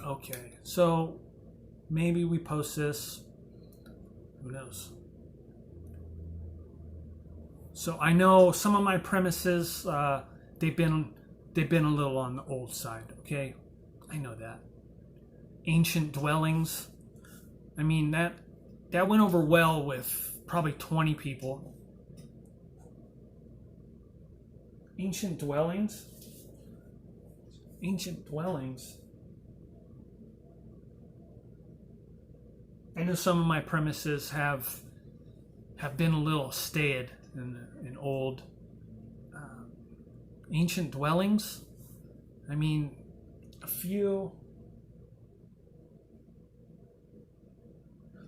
Okay, so maybe we post this. Who knows? So I know some of my premises, they've been they've been a little on the old side. Okay, I know that. Ancient dwellings. I mean that went over well with probably 20 people. Ancient dwellings. Ancient dwellings. I know some of my premises have been a little staid and old. Ancient dwellings. I mean, a few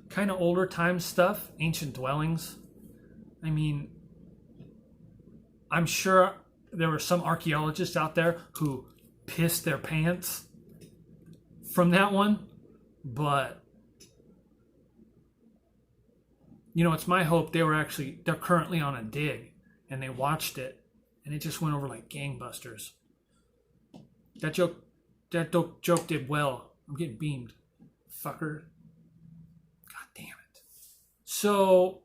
kind of older time stuff. Ancient dwellings. I mean, I'm sure there were some archaeologists out there who pissed their pants from that one, but it's my hope they're currently on a dig and they watched it and it just went over like gangbusters. That joke did well. I'm getting beamed, fucker. God damn it. So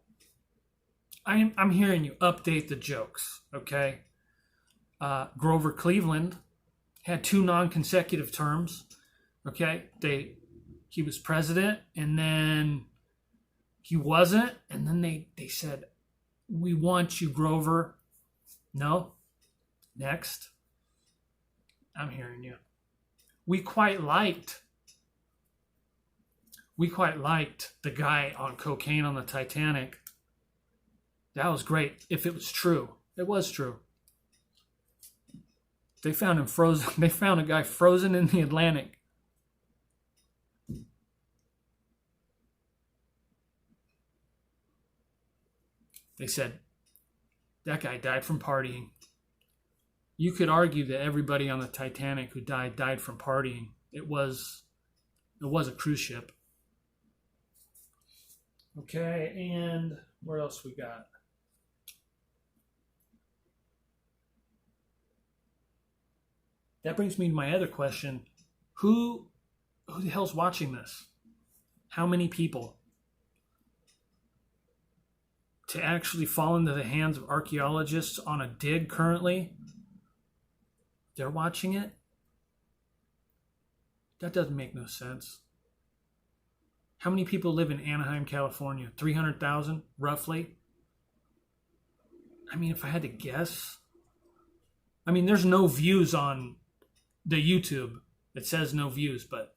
I'm hearing you update the jokes, okay? Grover Cleveland had 2 non-consecutive terms, okay? He was president and then he wasn't, and then they said, "We want you, Grover." No. Next. I'm hearing you. We quite liked the guy on cocaine on the Titanic. That was great. If it was true. It was true. They found him frozen. They found a guy frozen in the Atlantic. They said, that guy died from partying. You could argue that everybody on the Titanic who died from partying. It was a cruise ship. Okay, and what else we got? That brings me to my other question. Who the hell's watching this? How many people? To actually fall into the hands of archaeologists on a dig currently, they're watching it? That doesn't make no sense. How many people live in Anaheim, California? 300,000, roughly? I mean, if I had to guess. I mean, there's no views on the YouTube. It says no views, but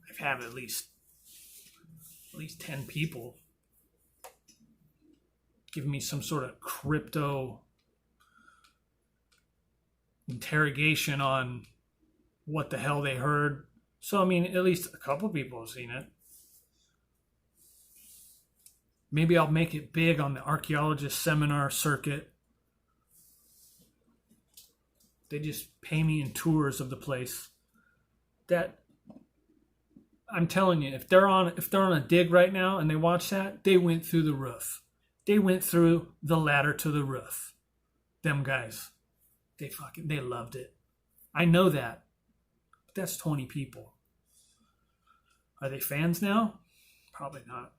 I've had at least 10 people give me some sort of crypto interrogation on what the hell they heard. So, I mean, at least a couple people have seen it. Maybe I'll make it big on the archaeologist seminar circuit. They just pay me in tours of the place. That, I'm telling you, if they're on a dig right now and they watch that, they went through the roof. They went through the ladder to the roof. Them guys. They loved it. I know that. But that's 20 people. Are they fans now? Probably not.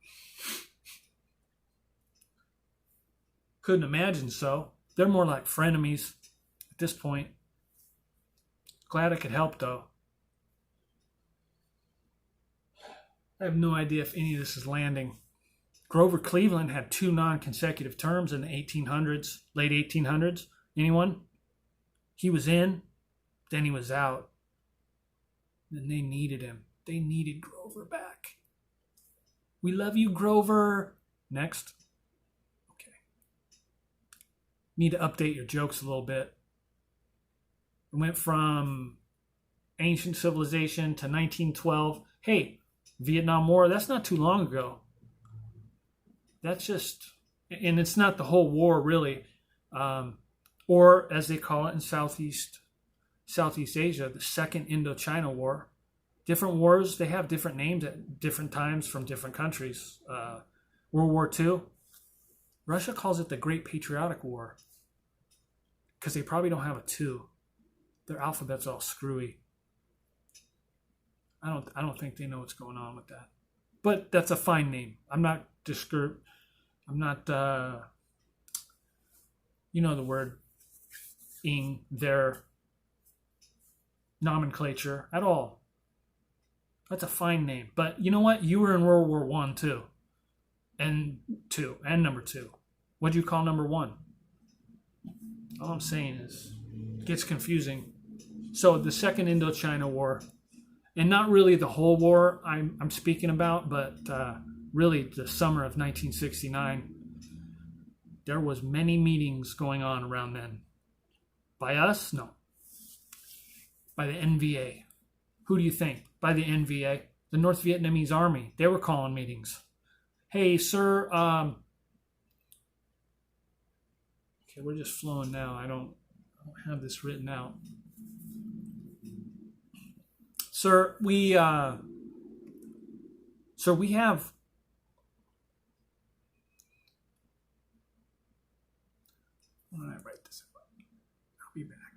Couldn't imagine so. They're more like frenemies at this point. Glad I could help though. I have no idea if any of this is landing. Grover Cleveland had 2 non-consecutive terms in the 1800s, late 1800s. Anyone? He was in, then he was out. Then they needed him. They needed Grover back. We love you, Grover. Next. Okay. Need to update your jokes a little bit. It went from ancient civilization to 1912. Hey, Vietnam War, that's not too long ago. That's just, and it's not the whole war really, or as they call it in Southeast Asia, the Second Indochina War. Different wars, they have different names at different times from different countries. World War II, Russia calls it the Great Patriotic War because they probably don't have a 2. Their alphabet's all screwy. I don't think they know what's going on with that. But that's a fine name. I'm not I'm not you know the word ing their nomenclature at all. That's a fine name. But you know what? You were in World War One too. And number two. What do you call number one? All I'm saying is it gets confusing. So the Second Indochina War, and not really the whole war I'm speaking about, but really the summer of 1969, there was many meetings going on around then. By us? No. By the NVA. Who do you think? By the NVA. The North Vietnamese Army. They were calling meetings. Hey, sir, okay, we're just flowing now. I don't have this written out. Sir, we have, why don't I write this up? I'll be back.